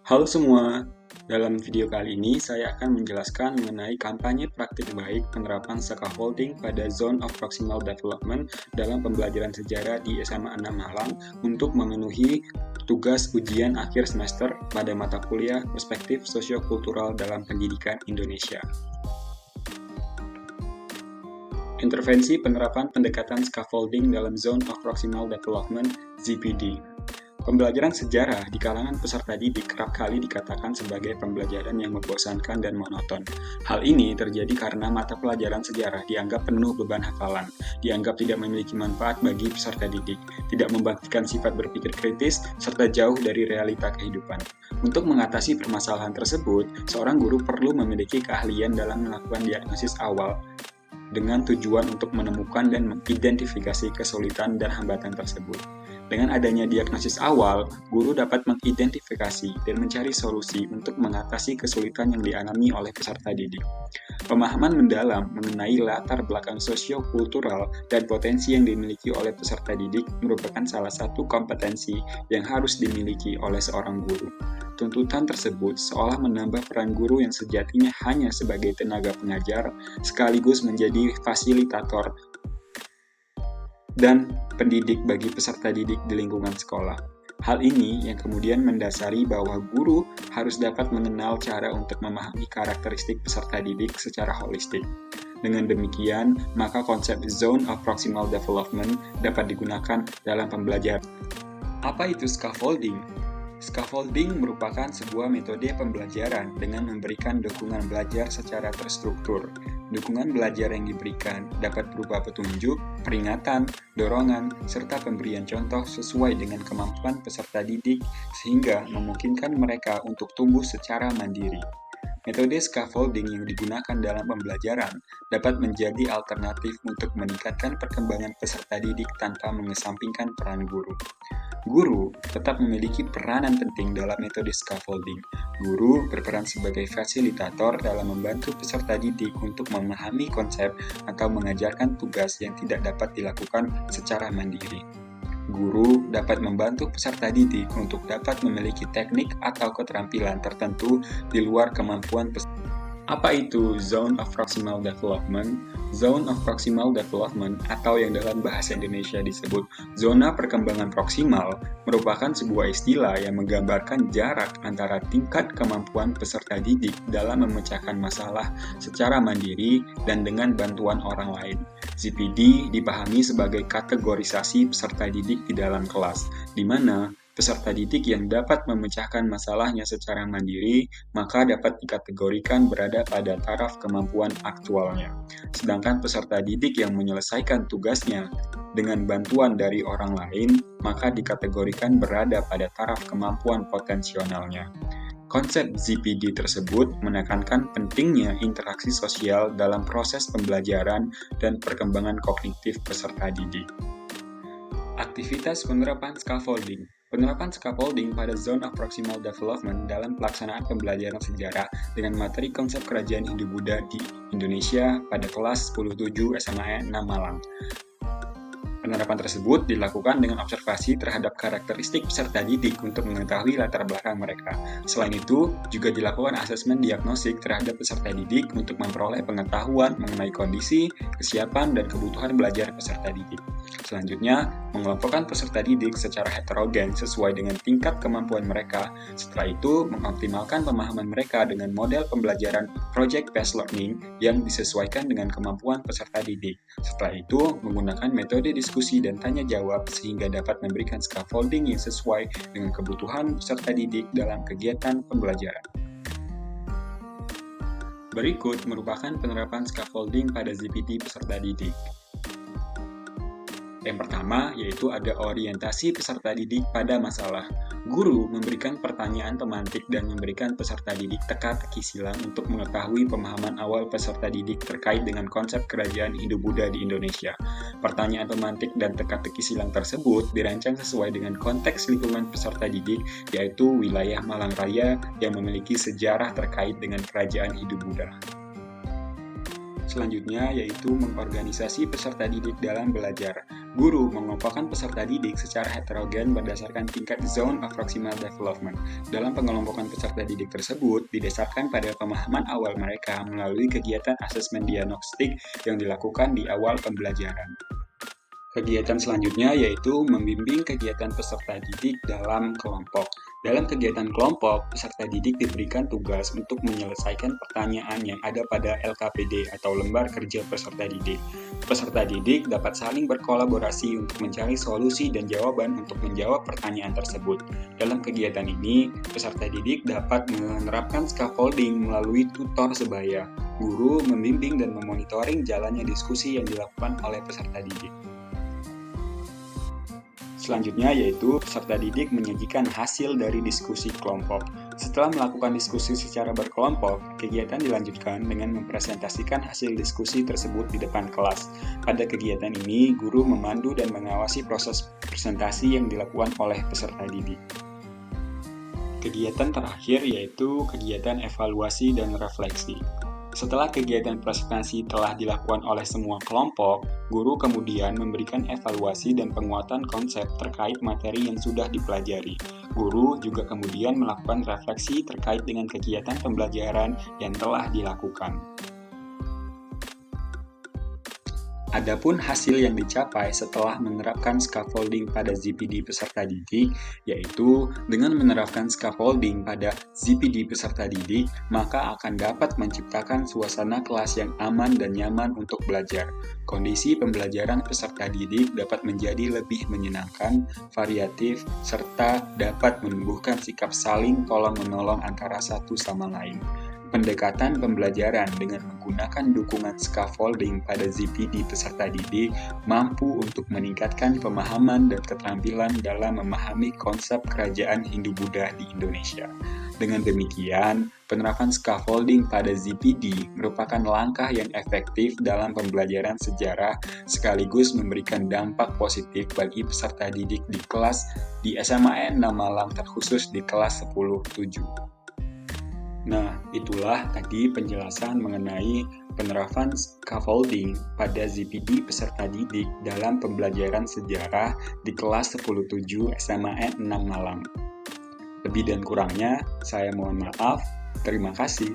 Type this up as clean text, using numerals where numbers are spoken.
Halo semua, dalam video kali ini saya akan menjelaskan mengenai kampanye praktik baik penerapan scaffolding pada Zone of Proximal Development dalam pembelajaran sejarah di SMA 6 Malang untuk memenuhi tugas ujian akhir semester pada mata kuliah Perspektif Sosiokultural dalam Pendidikan Indonesia. Intervensi penerapan pendekatan scaffolding dalam Zone of Proximal Development (ZPD). Pembelajaran sejarah di kalangan peserta didik kerap kali dikatakan sebagai pembelajaran yang membosankan dan monoton. Hal ini terjadi karena mata pelajaran sejarah dianggap penuh beban hafalan, dianggap tidak memiliki manfaat bagi peserta didik, tidak membangkitkan sifat berpikir kritis, serta jauh dari realita kehidupan. Untuk mengatasi permasalahan tersebut, seorang guru perlu memiliki keahlian dalam melakukan diagnosis awal dengan tujuan untuk menemukan dan mengidentifikasi kesulitan dan hambatan tersebut. Dengan adanya diagnosis awal, guru dapat mengidentifikasi dan mencari solusi untuk mengatasi kesulitan yang dialami oleh peserta didik. Pemahaman mendalam mengenai latar belakang sosio-kultural dan potensi yang dimiliki oleh peserta didik merupakan salah satu kompetensi yang harus dimiliki oleh seorang guru. Tuntutan tersebut seolah menambah peran guru yang sejatinya hanya sebagai tenaga pengajar, sekaligus menjadi fasilitator dan pendidik bagi peserta didik di lingkungan sekolah. Hal ini yang kemudian mendasari bahwa guru harus dapat mengenal cara untuk memahami karakteristik peserta didik secara holistik. Dengan demikian, maka konsep Zone of Proximal Development dapat digunakan dalam pembelajaran. Apa itu scaffolding? Scaffolding merupakan sebuah metode pembelajaran dengan memberikan dukungan belajar secara terstruktur. Dukungan belajar yang diberikan dapat berupa petunjuk, peringatan, dorongan, serta pemberian contoh sesuai dengan kemampuan peserta didik sehingga memungkinkan mereka untuk tumbuh secara mandiri. Metode scaffolding yang digunakan dalam pembelajaran dapat menjadi alternatif untuk meningkatkan perkembangan peserta didik tanpa mengesampingkan peran guru. Guru tetap memiliki peranan penting dalam metode scaffolding. Guru berperan sebagai fasilitator dalam membantu peserta didik untuk memahami konsep atau mengajarkan tugas yang tidak dapat dilakukan secara mandiri. Guru dapat membantu peserta didik untuk dapat memiliki teknik atau keterampilan tertentu di luar kemampuan peserta. Apa itu Zone of Proximal Development? Zone of Proximal Development atau yang dalam bahasa Indonesia disebut zona perkembangan proksimal merupakan sebuah istilah yang menggambarkan jarak antara tingkat kemampuan peserta didik dalam memecahkan masalah secara mandiri dan dengan bantuan orang lain. ZPD dipahami sebagai kategorisasi peserta didik di dalam kelas, di mana peserta didik yang dapat memecahkan masalahnya secara mandiri, maka dapat dikategorikan berada pada taraf kemampuan aktualnya. Sedangkan peserta didik yang menyelesaikan tugasnya dengan bantuan dari orang lain, maka dikategorikan berada pada taraf kemampuan potensialnya. Konsep ZPD tersebut menekankan pentingnya interaksi sosial dalam proses pembelajaran dan perkembangan kognitif peserta didik. Aktivitas penerapan scaffolding. Penerapan scaffolding pada Zone of Proximal Development dalam pelaksanaan pembelajaran sejarah dengan materi konsep kerajaan Hindu-Buddha di Indonesia pada kelas 10-7 SMA 6 Malang. Penerapan tersebut dilakukan dengan observasi terhadap karakteristik peserta didik untuk mengetahui latar belakang mereka. Selain itu, juga dilakukan asesmen diagnostik terhadap peserta didik untuk memperoleh pengetahuan mengenai kondisi, kesiapan, dan kebutuhan belajar peserta didik. Selanjutnya, mengelompokkan peserta didik secara heterogen sesuai dengan tingkat kemampuan mereka. Setelah itu, mengoptimalkan pemahaman mereka dengan model pembelajaran project-based learning yang disesuaikan dengan kemampuan peserta didik. Setelah itu, menggunakan metode diskusi dan tanya jawab sehingga dapat memberikan scaffolding yang sesuai dengan kebutuhan peserta didik dalam kegiatan pembelajaran. Berikut merupakan penerapan scaffolding pada ZPD peserta didik. Yang pertama, yaitu ada orientasi peserta didik pada masalah. Guru memberikan pertanyaan pemantik dan memberikan peserta didik teka-teki silang untuk mengetahui pemahaman awal peserta didik terkait dengan konsep kerajaan Hindu-Buddha di Indonesia. Pertanyaan pemantik dan teka-teki silang tersebut dirancang sesuai dengan konteks lingkungan peserta didik, yaitu wilayah Malang Raya yang memiliki sejarah terkait dengan kerajaan Hindu-Buddha. Selanjutnya yaitu mengorganisasi peserta didik dalam belajar. Guru mengelompokkan peserta didik secara heterogen berdasarkan tingkat Zone of Proximal Development. Dalam pengelompokan peserta didik tersebut didasarkan pada pemahaman awal mereka melalui kegiatan asesmen diagnostik yang dilakukan di awal pembelajaran. Kegiatan selanjutnya yaitu membimbing kegiatan peserta didik dalam kelompok. Dalam kegiatan kelompok, peserta didik diberikan tugas untuk menyelesaikan pertanyaan yang ada pada LKPD atau Lembar Kerja Peserta Didik. Peserta didik dapat saling berkolaborasi untuk mencari solusi dan jawaban untuk menjawab pertanyaan tersebut. Dalam kegiatan ini, peserta didik dapat menerapkan scaffolding melalui tutor sebaya. Guru membimbing dan memonitoring jalannya diskusi yang dilakukan oleh peserta didik. Selanjutnya yaitu peserta didik menyajikan hasil dari diskusi kelompok. Setelah melakukan diskusi secara berkelompok, kegiatan dilanjutkan dengan mempresentasikan hasil diskusi tersebut di depan kelas. Pada kegiatan ini, guru memandu dan mengawasi proses presentasi yang dilakukan oleh peserta didik. Kegiatan terakhir yaitu kegiatan evaluasi dan refleksi. Setelah kegiatan presentasi telah dilakukan oleh semua kelompok, guru kemudian memberikan evaluasi dan penguatan konsep terkait materi yang sudah dipelajari. Guru juga kemudian melakukan refleksi terkait dengan kegiatan pembelajaran yang telah dilakukan. Adapun hasil yang dicapai setelah menerapkan scaffolding pada ZPD peserta didik, yaitu dengan menerapkan scaffolding pada ZPD peserta didik, maka akan dapat menciptakan suasana kelas yang aman dan nyaman untuk belajar. Kondisi pembelajaran peserta didik dapat menjadi lebih menyenangkan, variatif, serta dapat menumbuhkan sikap saling tolong-menolong antara satu sama lain. Pendekatan pembelajaran dengan menggunakan dukungan scaffolding pada ZPD peserta didik mampu untuk meningkatkan pemahaman dan keterampilan dalam memahami konsep kerajaan Hindu-Buddha di Indonesia. Dengan demikian, penerapan scaffolding pada ZPD merupakan langkah yang efektif dalam pembelajaran sejarah sekaligus memberikan dampak positif bagi peserta didik di kelas di SMA 6 Malang terkhusus di kelas 10-7. Nah, itulah tadi penjelasan mengenai penerapan scaffolding pada ZPD peserta didik dalam pembelajaran sejarah di kelas 10-7 SMA 6 Malang. Lebih dan kurangnya, saya mohon maaf. Terima kasih.